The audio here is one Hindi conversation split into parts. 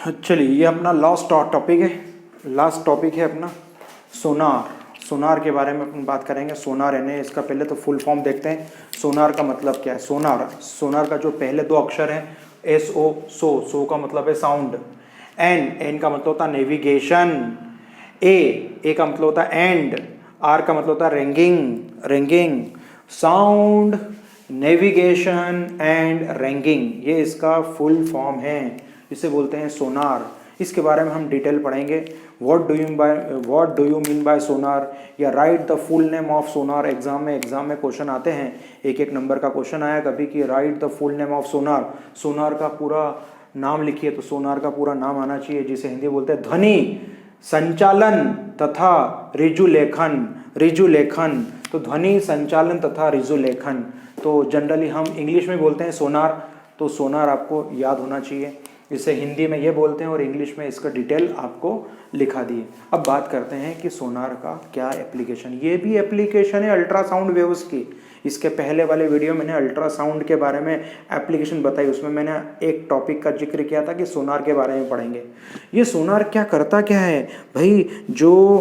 चलिए ये अपना लास्ट टॉपिक है अपना सोनार के बारे में अपन बात करेंगे। सोनार यानी इसका पहले तो फुल फॉर्म देखते हैं। सोनार का मतलब क्या है? सोनार का जो पहले दो अक्षर हैं SO, सो का मतलब है साउंड, एन का मतलब होता है नेविगेशन, ए का मतलब होता है एंड, आर का मतलब होता है ranging, sound, navigation and ranging, ये इसका फुल फॉर्म है, इसे बोलते हैं सोनार। इसके बारे में हम डिटेल पढ़ेंगे। What do you mean by sonar, या write the full name of sonar. Exam में क्वेश्चन आते हैं, एक नंबर का क्वेश्चन आया कभी कि write the full name of sonar का पूरा नाम लिखिए, तो सोनार का पूरा नाम आना चाहिए, जिसे हिंदी बोलते हैं ध्वनि संचालन तथा रिजुलेखन। तो ध्वनि संचालन तथा रिजुलेखन, तो जनरली हम इंग्लिश में बोलते हैं सोनार, तो सोनार आपको याद होना चाहिए। इसे हिंदी में ये बोलते हैं और इंग्लिश में इसका डिटेल आपको लिखा दिए। अब बात करते हैं कि सोनार का क्या एप्लीकेशन। ये भी एप्लीकेशन है अल्ट्रासाउंड वेव्स की। इसके पहले वाले वीडियो मैंने अल्ट्रासाउंड के बारे में एप्लीकेशन बताई, उसमें मैंने एक टॉपिक का जिक्र किया था कि सोनार के बारे में पढ़ेंगे। ये सोनार क्या करता क्या है भाई? जो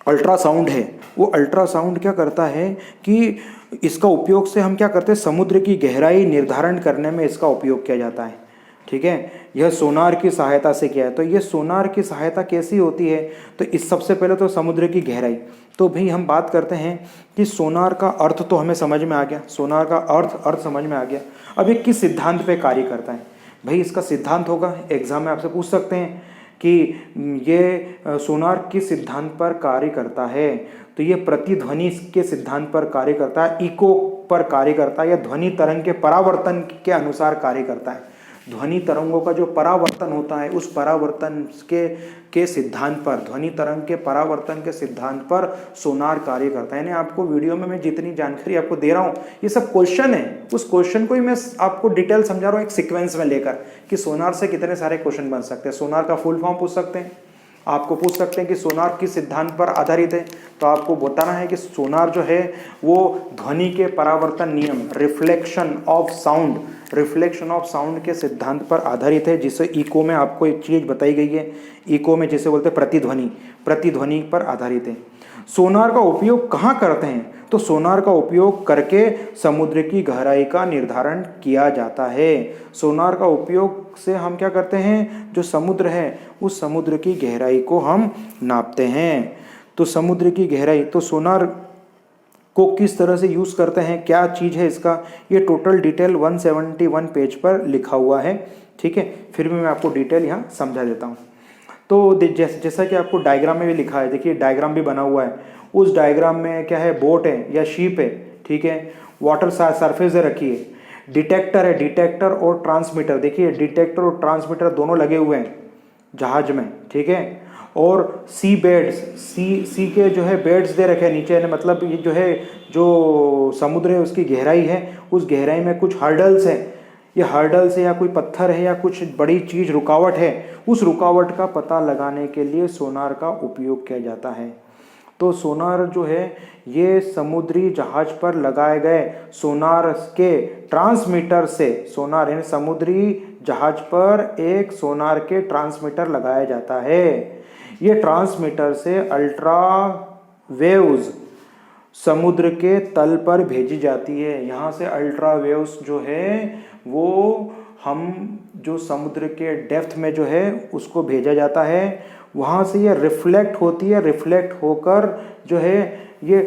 अल्ट्रासाउंड है, वो अल्ट्रासाउंड क्या करता है कि इसका उपयोग से हम क्या करते हैं, समुद्र की गहराई निर्धारण करने में इसका उपयोग किया जाता है। ठीक है, यह सोनार की सहायता से किया है। तो ये सोनार की सहायता कैसी होती है? तो इस सबसे पहले तो समुद्र की गहराई। तो भाई हम बात करते हैं कि सोनार का अर्थ तो हमें समझ में आ गया, सोनार का अर्थ समझ में आ गया। अब ये किस सिद्धांत पे कार्य करता है? भाई इसका सिद्धांत होगा, एग्जाम में आपसे पूछ सकते हैं कि ये सोनार किस सिद्धांत पर कार्य करता है। तो ये प्रतिध्वनि के सिद्धांत पर कार्य करता है, इको पर कार्य करता है, या ध्वनि तरंग के परावर्तन के अनुसार कार्य करता है। ध्वनि तरंगों का जो परावर्तन होता है, उस परावर्तन के सिद्धांत पर, ध्वनि तरंग के परावर्तन के सिद्धांत पर सोनार कार्य करता है। यानी आपको वीडियो में मैं जितनी जानकारी आपको दे रहा हूँ, ये सब क्वेश्चन है, उस क्वेश्चन को ही मैं आपको डिटेल समझा रहा हूँ एक सीक्वेंस में लेकर, कि सोनार से कितने सारे क्वेश्चन बन सकते हैं। सोनार का फुल फॉर्म पूछ सकते हैं, आपको पूछ सकते हैं कि सोनार किस सिद्धांत पर आधारित है, तो आपको बताना है कि सोनार जो है वो ध्वनि के परावर्तन नियम, रिफ्लेक्शन ऑफ साउंड के सिद्धांत पर आधारित है, जिसे इको में आपको एक चीज बताई गई है, इको में जिसे बोलते हैं प्रतिध्वनि पर आधारित है। सोनार का उपयोग कहाँ करते हैं? तो सोनार का उपयोग करके समुद्र की गहराई का निर्धारण किया जाता है। सोनार का उपयोग से हम क्या करते हैं, जो समुद्र है उस समुद्र की गहराई को हम नापते हैं। तो समुद्र की गहराई, तो सोनार को किस तरह से यूज़ करते हैं, क्या चीज़ है इसका, ये टोटल डिटेल 171 पेज पर लिखा हुआ है। ठीक है, फिर भी मैं आपको डिटेल यहाँ समझा देता हूँ। तो जैसा कि आपको डायग्राम में भी लिखा है, देखिए डायग्राम भी बना हुआ है। उस डायग्राम में क्या है, बोट है या शिप है, ठीक है, वाटर सरफेस है रखी है, डिटेक्टर और ट्रांसमीटर, देखिए डिटेक्टर और ट्रांसमीटर दोनों लगे हुए हैं जहाज में, ठीक है। और सी बेड्स, सी के जो है बेड्स दे रखे हैं नीचे, मतलब ये जो है जो समुद्र है उसकी गहराई है, उस गहराई में कुछ हर्डल्स हैं, ये हर्डल्स है या कोई पत्थर है या कुछ बड़ी चीज़ रुकावट है, उस रुकावट का पता लगाने के लिए सोनार का उपयोग किया जाता है। तो सोनार जो है ये समुद्री जहाज पर लगाए गए सोनार के ट्रांसमीटर से, सोनार यानी समुद्री जहाज पर एक सोनार के ट्रांसमीटर लगाया जाता है। ये ट्रांसमीटर से अल्ट्रा वेव्स समुद्र के तल पर भेजी जाती है। यहाँ से अल्ट्रा वेव्स जो है वो हम जो समुद्र के डेप्थ में जो है उसको भेजा जाता है। वहाँ से ये रिफ्लेक्ट होती है, रिफ्लेक्ट होकर जो है ये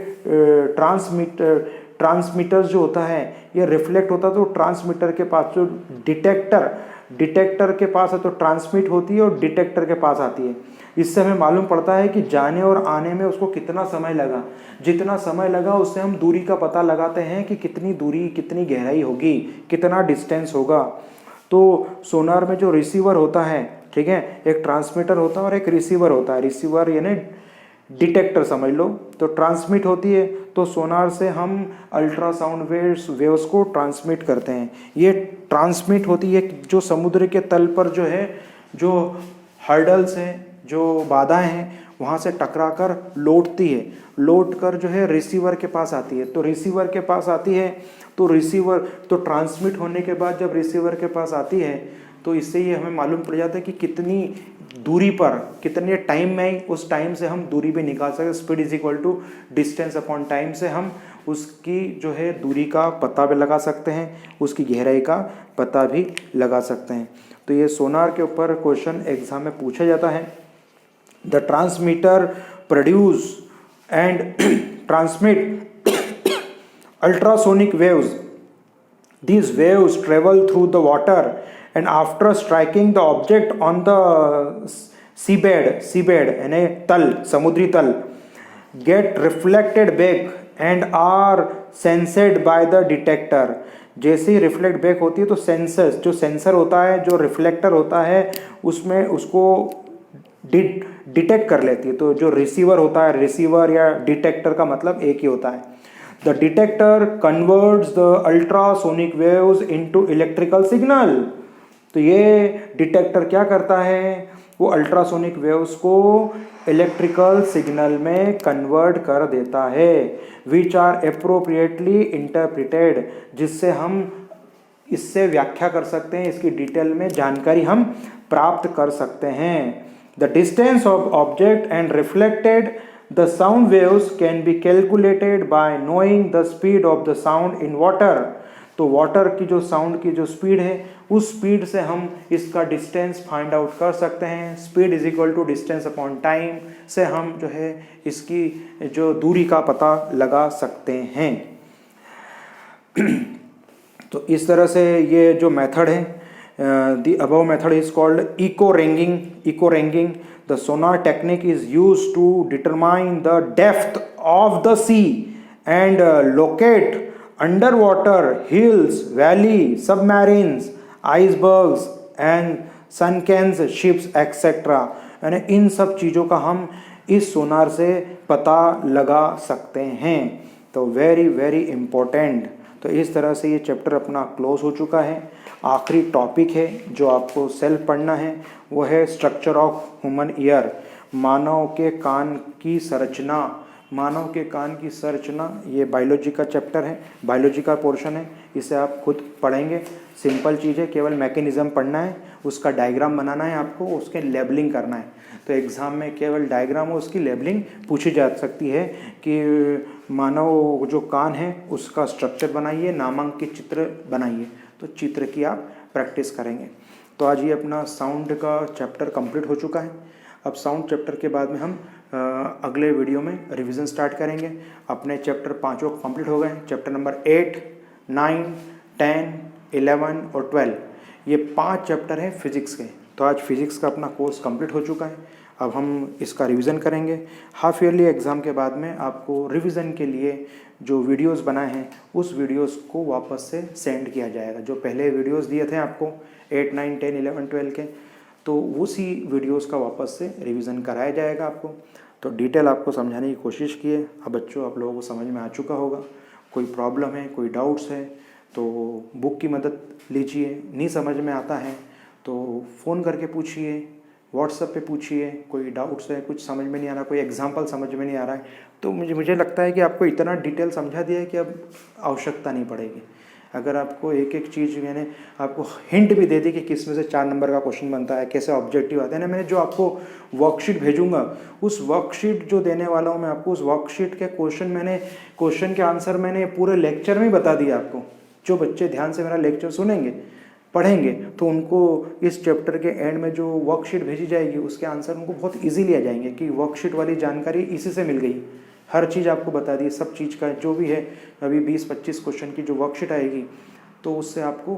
ट्रांसमीटर जो होता है ये रिफ्लेक्ट होता है, तो ट्रांसमीटर के पास जो डिटेक्टर के पास है तो ट्रांसमिट होती है और डिटेक्टर के पास आती है। इससे हमें मालूम पड़ता है कि जाने और आने में उसको कितना समय लगा। जितना समय लगा उससे हम दूरी का पता लगाते हैं कि कितनी दूरी, कितनी गहराई होगी, कितना डिस्टेंस होगा। तो सोनार में जो रिसीवर होता है, ठीक है, एक ट्रांसमीटर होता है और एक रिसीवर होता है। रिसीवर यानी डिटेक्टर समझ लो, तो ट्रांसमिट होती है, तो सोनार से हम अल्ट्रासाउंड वेव्स को ट्रांसमिट करते हैं। ये ट्रांसमिट होती है जो समुद्र के तल पर जो है, जो हर्डल्स हैं, जो बाधाएं हैं, वहाँ से टकरा कर लौटती है, लौट कर जो है रिसीवर के पास आती है। तो रिसीवर के पास आती है तो रिसीवर तो ट्रांसमिट होने के बाद जब रिसीवर के पास आती है तो इससे ये हमें मालूम पड़ जाता है कि कितनी दूरी पर, कितने टाइम में, उस टाइम से हम दूरी भी निकाल सकते हैं। Speed is equal to distance upon time से हम उसकी जो है दूरी का पता भी लगा सकते हैं, उसकी गहराई का पता भी लगा सकते हैं। तो ये सोनार के ऊपर क्वेश्चन एग्जाम में पूछा जाता है। The transmitter produce and transmit ultrasonic waves. These waves travel through the water and after striking the object on the seabed यानी तल, समुद्री तल, get reflected back and are sensed by the detector। जैसे ही रिफ्लेक्ट बैक होती है तो सेंसर्स, जो सेंसर होता है, जो रिफ्लेक्टर होता है, उसमें उसको डिटेक्ट कर लेती है। तो जो रिसीवर होता है, रिसीवर या डिटेक्टर का मतलब एक ही होता है। The detector converts the ultrasonic waves into electrical signal. तो ये डिटेक्टर क्या करता है, वो अल्ट्रासोनिक वेव्स को इलेक्ट्रिकल सिग्नल में कन्वर्ट कर देता है, विच आर एप्रोप्रिएटली इंटरप्रिटेड, जिससे हम इससे व्याख्या कर सकते हैं, इसकी डिटेल में जानकारी हम प्राप्त कर सकते हैं। The distance of object and reflected the sound waves can be calculated by knowing the speed of the sound in water। तो वाटर की जो साउंड की जो स्पीड है, उस स्पीड से हम इसका डिस्टेंस फाइंड आउट कर सकते हैं। Speed is equal to distance upon time से हम जो है इसकी जो दूरी का पता लगा सकते हैं। तो इस तरह से ये जो मेथड है, the above method is called echo ranging. The sonar technique is used to determine the depth of the sea and locate underwater hills, valleys, submarines, icebergs and sunken ships etc। यानी इन सब चीज़ों का हम इस सोनार से पता लगा सकते हैं। तो वेरी वेरी इम्पोर्टेंट। तो इस तरह से ये चैप्टर अपना क्लोज हो चुका है। आखिरी टॉपिक है जो आपको सेल्फ पढ़ना है, वो है स्ट्रक्चर ऑफ ह्यूमन ईयर, मानव के कान की संरचना। मानव के कान की संरचना ये बायोलॉजी का चैप्टर है, बायोलॉजी का पोर्शन है, इसे आप खुद पढ़ेंगे। सिंपल चीज़ है, केवल मैकेनिज्म पढ़ना है, उसका डायग्राम बनाना है आपको, उसके लेबलिंग करना है। तो एग्ज़ाम में केवल डायग्राम और उसकी लेबलिंग पूछी जा सकती है कि मानव जो कान है उसका स्ट्रक्चर बनाइए, नामांकित चित्र बनाइए। तो चित्र की आप प्रैक्टिस करेंगे। तो आज ये अपना साउंड का चैप्टर कंप्लीट हो चुका है। अब साउंड चैप्टर के बाद में हम अगले वीडियो में रिवीजन स्टार्ट करेंगे। अपने चैप्टर 5 कंप्लीट हो गए। चैप्टर नंबर 8, 9, 10, 11 और 12, ये 5 चैप्टर हैं फिजिक्स के। तो आज फिजिक्स का अपना कोर्स कंप्लीट हो चुका है। अब हम इसका रिवीजन करेंगे। हाफ ईयरली एग्ज़ाम के बाद में आपको रिवीजन के लिए जो वीडियोस बनाए हैं उस वीडियोस को वापस से सेंड किया जाएगा। जो पहले वीडियोस दिए थे आपको 8, 9, 10, 11, 12 के, तो उसी वीडियोस का वापस से रिवीजन कराया जाएगा आपको। तो डिटेल आपको समझाने की कोशिश की है। अब बच्चों आप लोगों को समझ में आ चुका होगा। कोई प्रॉब्लम है, कोई डाउट्स है तो बुक की मदद लीजिए। नहीं समझ में आता है तो फ़ोन करके पूछिए, व्हाट्सएप पे पूछिए। कोई डाउट्स है, कुछ समझ में नहीं आ रहा, कोई एग्जांपल समझ में नहीं आ रहा है, तो मुझे लगता है कि आपको इतना डिटेल समझा दिया है कि अब आवश्यकता नहीं पड़ेगी। अगर आपको एक एक चीज़ मैंने आपको हिंट भी दे दी कि किस में से 4 नंबर का क्वेश्चन बनता है, कैसे ऑब्जेक्टिव आते हैं ना, मैंने जो आपको वर्कशीट भेजूंगा, उस वर्कशीट जो देने वाला हूँ मैं आपको, उस वर्कशीट के क्वेश्चन के आंसर मैंने पूरे लेक्चर में बता दिया आपको। जो बच्चे ध्यान से मेरा लेक्चर सुनेंगे, पढ़ेंगे, तो उनको इस चैप्टर के एंड में जो वर्कशीट भेजी जाएगी उसके आंसर उनको बहुत इजीली आ जाएंगे कि वर्कशीट वाली जानकारी इसी से मिल गई। हर चीज़ आपको बता दी, सब चीज़ का जो भी है। अभी 20-25 क्वेश्चन की जो वर्कशीट आएगी तो उससे आपको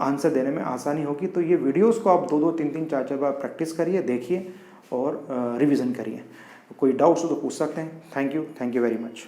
आंसर देने में आसानी होगी। तो ये वीडियोस को आप 2-2, 3-3, 4-4 बार प्रैक्टिस करिए, देखिए और रिवीजन करिए। कोई डाउट्स हो तो पूछ सकते हैं। Thank you very much.